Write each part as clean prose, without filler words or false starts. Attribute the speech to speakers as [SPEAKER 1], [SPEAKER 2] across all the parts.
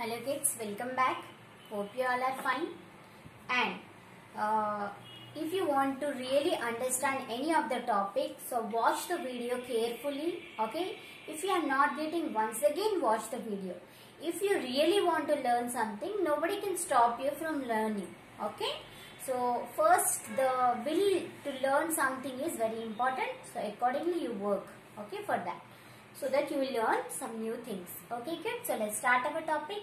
[SPEAKER 1] Hello kids, welcome back. Hope you all are fine. And if you want to really understand any of the topic, so watch the video carefully. Okay. If you are not getting, once again watch the video. If you really want to learn something, nobody can stop you from learning. Okay. So first, the will to learn something is very important. So accordingly you work. Okay, for that, so that you will learn some new things. Okay kids, so let's start our topic.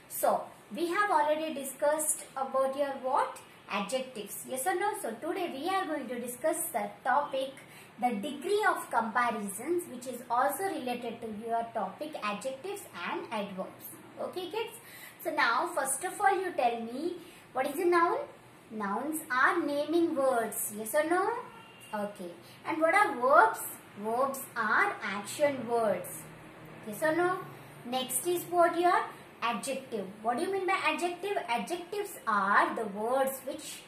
[SPEAKER 1] So we have already discussed about your what? Adjectives. Yes or no? So today we are going to discuss the topic, the degree of comparisons, which is also related to your topic adjectives and adverbs. Okay kids. So now first of all you tell me, what is a noun? Nouns are naming words. Yes or no? Okay. And what are verbs? Verbs are action words. Yes or no? Next is what your adjective. What do you mean by adjective? Adjectives are the words which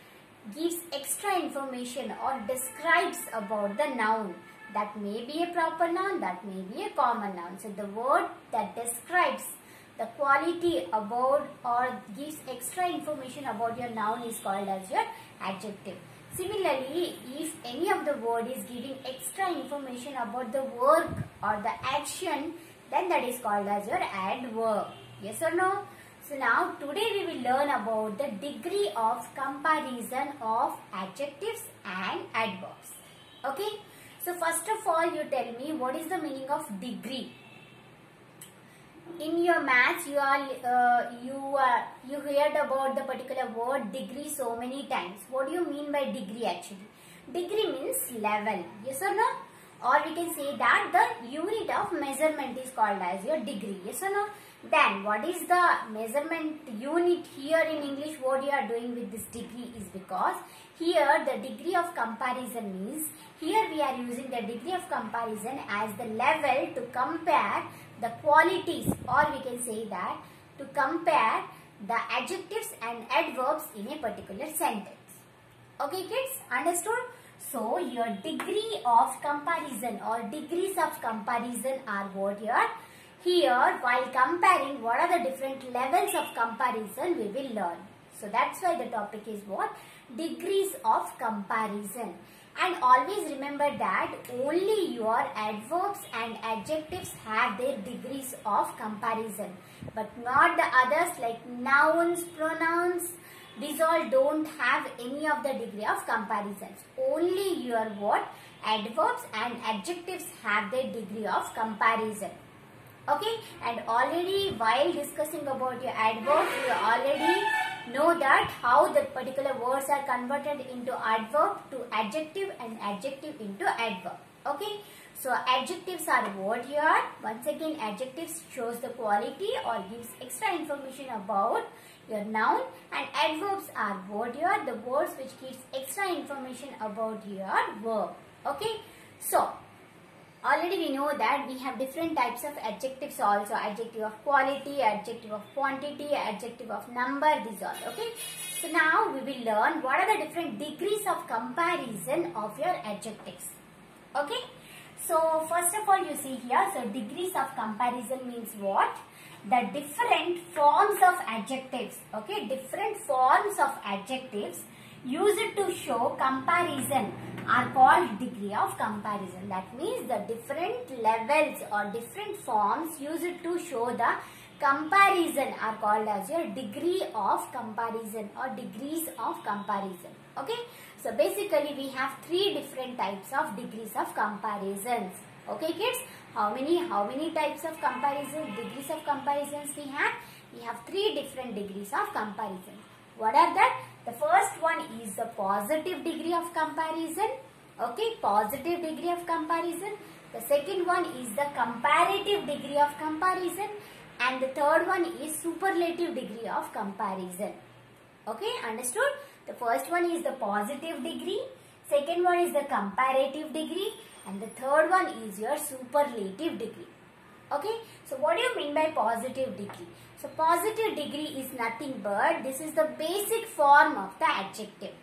[SPEAKER 1] gives extra information or describes about the noun. That may be a proper noun, that may be a common noun. So the word that describes the quality about or gives extra information about your noun is called as your adjective. Similarly, if any of the word is giving extra information about the work or the action, then that is called as your adverb. Yes or no? So now today we will learn about the degree of comparison of adjectives and adverbs. Okay? So first of all you tell me, what is the meaning of degree? In your maths you heard about the particular word degree so many times. What do you mean by degree actually? Degree means level. Yes or no? Or we can say that the unit of measurement is called as your degree. Yes or no? Then what is the measurement unit here in English? What you are doing with this degree is because here the degree of comparison means, here we are using the degree of comparison as the level to compare the qualities, or we can say that to compare the adjectives and adverbs in a particular sentence. Okay kids, understood? So your degree of comparison or degrees of comparison are what here. Here while comparing, what are the different levels of comparison we will learn. So that's why the topic is what? Degrees of comparison. And always remember that only your adverbs and adjectives have their degrees of comparison, but not the others like nouns, pronouns. These all don't have any of the degree of comparisons. Only your what? Adverbs and adjectives have their degree of comparison. Okay, and already while discussing about your adverbs, you already know that how the particular words are converted into adverb to adjective and adjective into adverb. Okay, so adjectives are what here? Once again, adjectives shows the quality or gives extra information about your noun, and adverbs are what here? The words which gives extra information about your verb. Okay, so already we know that we have different types of adjectives also. Adjective of quality, adjective of quantity, adjective of number, these all. Okay. So now we will learn what are the different degrees of comparison of your adjectives. Okay. So first of all you see here, so degrees of comparison means what? The different forms of adjectives. Okay. Different forms of adjectives used to show comparison are called degree of comparison. That means the different levels or different forms used to show the comparison are called as your degree of comparison or degrees of comparison. Okay. So basically we have three different types of degrees of comparisons. Okay kids, how many types of comparison, degrees of comparisons we have? We have three different degrees of comparison. What are that? The first one is the positive degree of comparison. Okay, positive degree of comparison. The second one is the comparative degree of comparison. And the third one is superlative degree of comparison. Okay, understood? The first one is the positive degree. Second one is the comparative degree. And the third one is your superlative degree. Okay, so what do you mean by positive degree? So positive degree is nothing but this is the basic form of the adjective.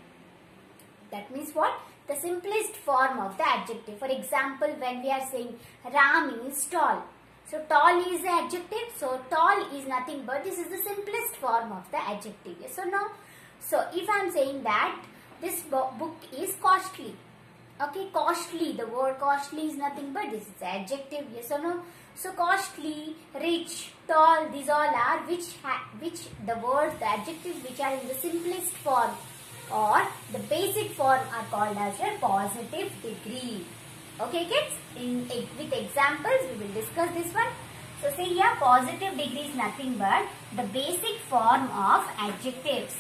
[SPEAKER 1] That means what? The simplest form of the adjective. For example, when we are saying Ram is tall. So tall is the adjective. So tall is nothing but this is the simplest form of the adjective. Yes or no? So if I am saying that this book is costly. Okay, costly. The word costly is nothing but this is the adjective. Yes or no? So costly, rich, tall. These all are which the words, the adjectives which are in the simplest form or the basic form are called as a positive degree. Okay kids, with examples we will discuss this one. So say here positive degree is nothing but the basic form of adjectives.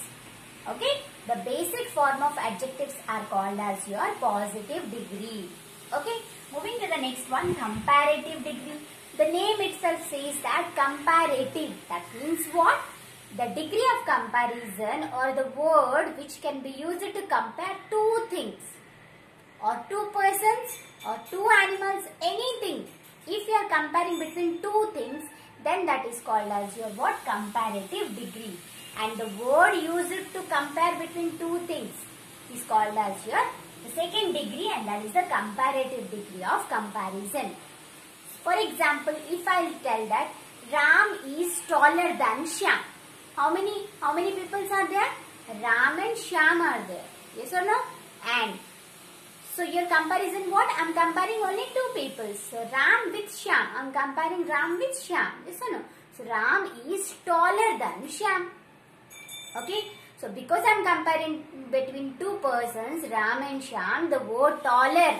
[SPEAKER 1] Okay, the basic form of adjectives are called as your positive degree. Okay, moving to the next one, comparative degree. The name itself says that comparative. That means what? The degree of comparison or the word which can be used to compare two things or two persons or two animals, anything. If you are comparing between two things, then that is called as your what? Comparative degree. And the word used to compare between two things is called as your the second degree, and that is the comparative degree of comparison. For example, if I tell that Ram is taller than Shyam. How many people are there? Ram and Shyam are there. Yes or no? And so your comparison what? I am comparing only two people. So Ram with Shyam. I am comparing Ram with Shyam. Yes or no? So Ram is taller than Shyam. Okay. So because I am comparing between two persons, Ram and Shyam, the word taller.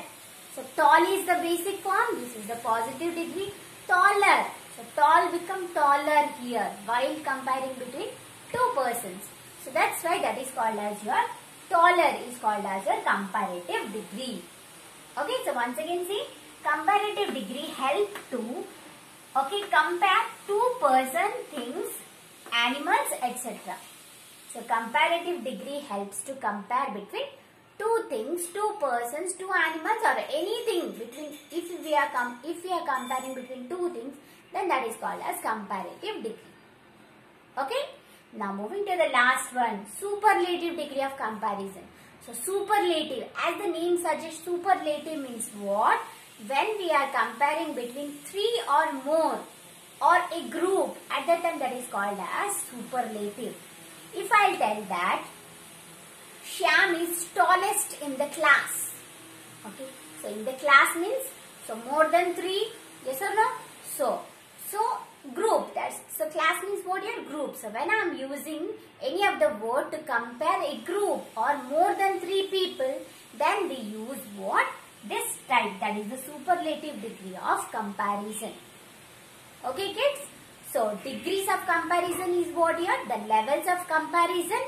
[SPEAKER 1] So tall is the basic form. This is the positive degree. Taller. So tall become taller here while comparing between two persons. So that's why that is called as your taller is called as your comparative degree. Okay, so once again see, comparative degree help to compare two person, things, animals, etc. So comparative degree helps to compare between two things, two persons, two animals, or anything between. If we are comparing between two things, then that is called as comparative degree. Okay. Now moving to the last one, superlative degree of comparison. So superlative, as the name suggests, superlative means what? When we are comparing between three or more or a group, at that time that is called as superlative. If I tell that Shyam is tallest in the class. Okay. So in the class means, so more than three, yes or no? So group, so class means what? Your group. So when I am using any of the word to compare a group or more than three people, then we use what? This type, that is the superlative degree of comparison. Okay kids? So degrees of comparison is what here? The levels of comparison,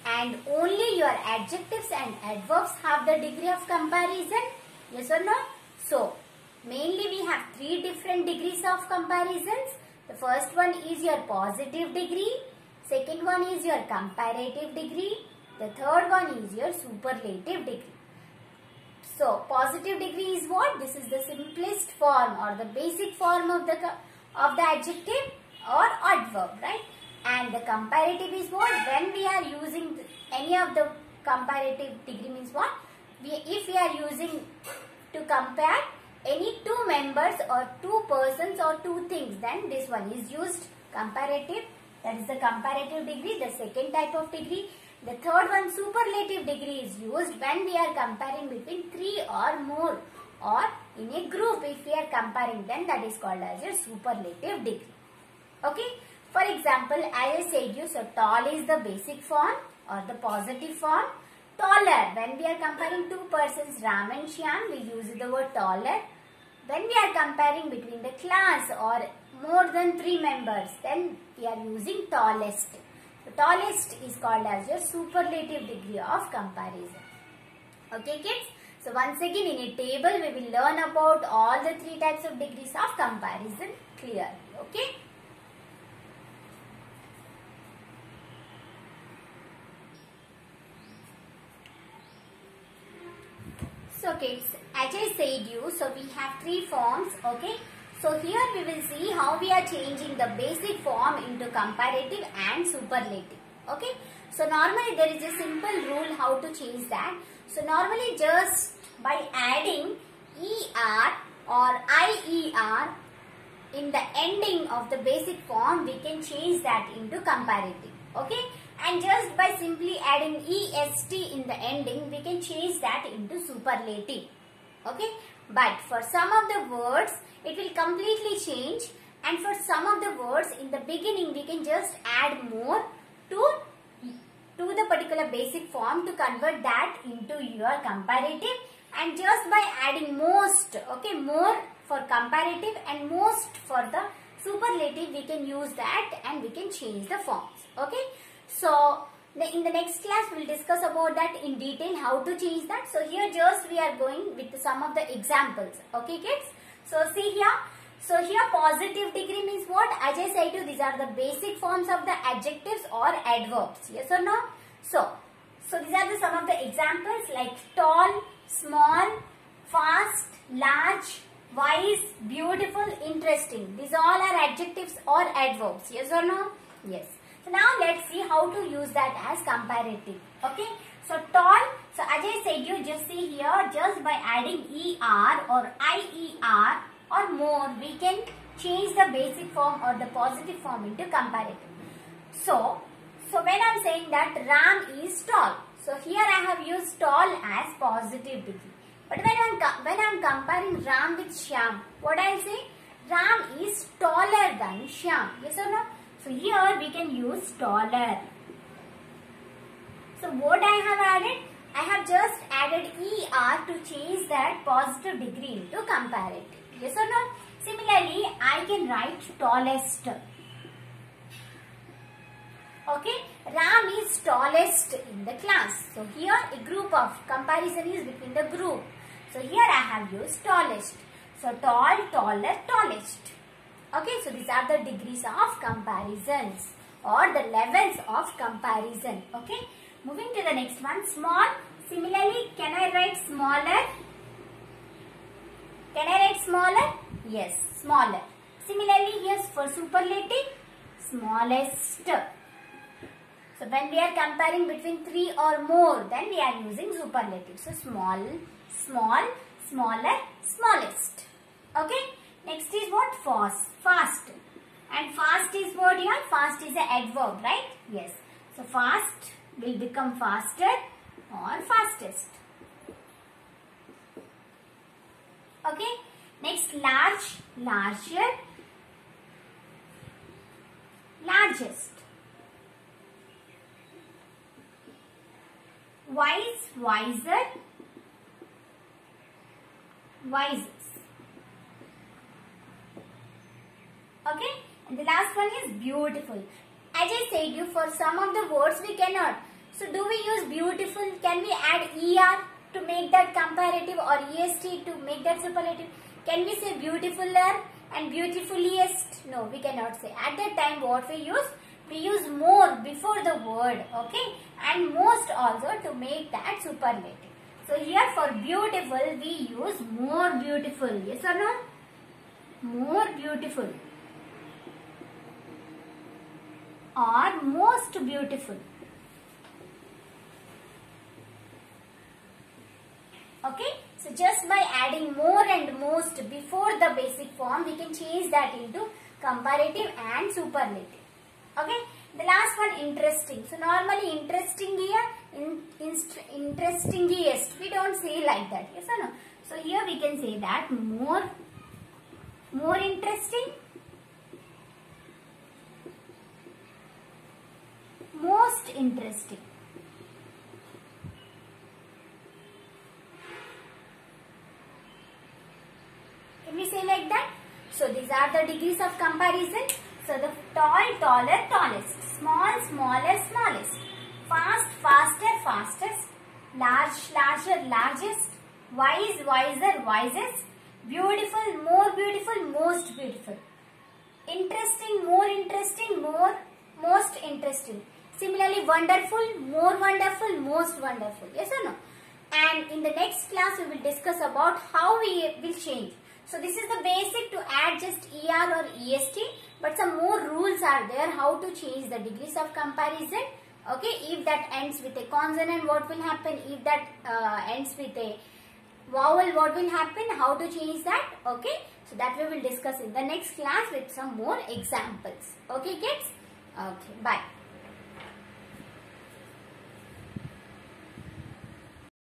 [SPEAKER 1] and only your adjectives and adverbs have the degree of comparison. Yes or no? So mainly we have three different degrees of comparisons. The first one is your positive degree. Second one is your comparative degree. The third one is your superlative degree. So positive degree is what? This is the simplest form or the basic form of the adjective or adverb, right? And the comparative is what? When we are using any of the comparative degree means what? If we are using to compare any two members or two persons or two things, then this one is used comparative. That is the comparative degree, the second type of degree. The third one, superlative degree, is used when we are comparing between three or more or in a group. If we are comparing, then that is called as a superlative degree. Okay. For example, as I said you, so tall is the basic form or the positive form. Taller, when we are comparing two persons, Ram and Shyam, we use the word taller. When we are comparing between the class or more than three members, then we are using tallest. The tallest is called as your superlative degree of comparison. Okay kids? So once again in a table we will learn about all the three types of degrees of comparison clearly. Okay? So kids, as I said you, so we have three forms, okay. So here we will see how we are changing the basic form into comparative and superlative, okay. So normally there is a simple rule how to change that. So normally just by adding ER or IER in the ending of the basic form, we can change that into comparative. Okay, and just by simply adding est in the ending, we can change that into superlative. Okay, but for some of the words it will completely change, and for some of the words in the beginning we can just add more to the particular basic form to convert that into your comparative, and just by adding most, okay, more for comparative and most for the superlative, we can use that and we can change the forms. Okay, so in the next class we will discuss about that in detail, how to change that. So here just we are going with some of the examples. Okay kids, so see here. So here positive degree means what? As I said you, these are the basic forms of the adjectives or adverbs. Yes or no? So these are some of the examples like tall, small, fast, large, wise, beautiful, interesting. These all are adjectives or adverbs. Yes or no? Yes. So now let's see how to use that as comparative. Okay. So tall. So as I said you, just see here, just by adding er or ier or more, we can change the basic form or the positive form into comparative. So when I am saying that Ram is tall, so here I have used tall as positive degree. But when I am comparing Ram with Shyam, what I will say? Ram is taller than Shyam. Yes or no? So here we can use taller. So what I have added? I have just added er to change that positive degree into comparative. Yes or no? Similarly, I can write tallest. Okay, Ram is tallest in the class. So here a group of comparison is between the group. So here I have used tallest. So tall, taller, tallest. Okay, so these are the degrees of comparisons or the levels of comparison. Okay, moving to the next one, small. Similarly, can I write smaller? Can I write smaller? Yes, smaller. Similarly, here for superlative, smallest. So when we are comparing between three or more, then we are using superlative. So small, small, smaller, smallest. Okay. Next is what? Fast. And fast is what here? Fast is an adverb, right? Yes. So fast will become faster or fastest. Okay. Next, large, larger, largest. Wise, wiser, wisest. Okay, and the last one is beautiful. As I said you, for some of the words we cannot. So do we use beautiful? Can we add er to make that comparative or est to make that superlative? Can we say beautifuler and beautifuliest? No, we cannot say. At that time what we use? We use more before the word, okay, and most also to make that superlative. So here for beautiful we use more beautiful. Yes or no? More beautiful or most beautiful. Okay, so just by adding more and most before the basic form, we can change that into comparative and superlative. Okay, the last one, interesting. So normally interesting here, interestingest. We don't say like that. Yes or no? So here we can say that more interesting, most interesting. Can we say like that? So these are the degrees of comparison. So the tall, taller, tallest, small, smaller, smallest, fast, faster, fastest, large, larger, largest, wise, wiser, wisest, beautiful, more beautiful, most beautiful, interesting, more interesting, most interesting. Similarly, wonderful, more wonderful, most wonderful. Yes or no? And in the next class, we will discuss about how we will change. So this is the basic to add just er or est, but some more rules are there how to change the degrees of comparison. Okay, if that ends with a consonant, what will happen? If that ends with a vowel, what will happen? How to change that? Okay, So that we will discuss in the next class with some more examples. Okay kids? Okay, bye.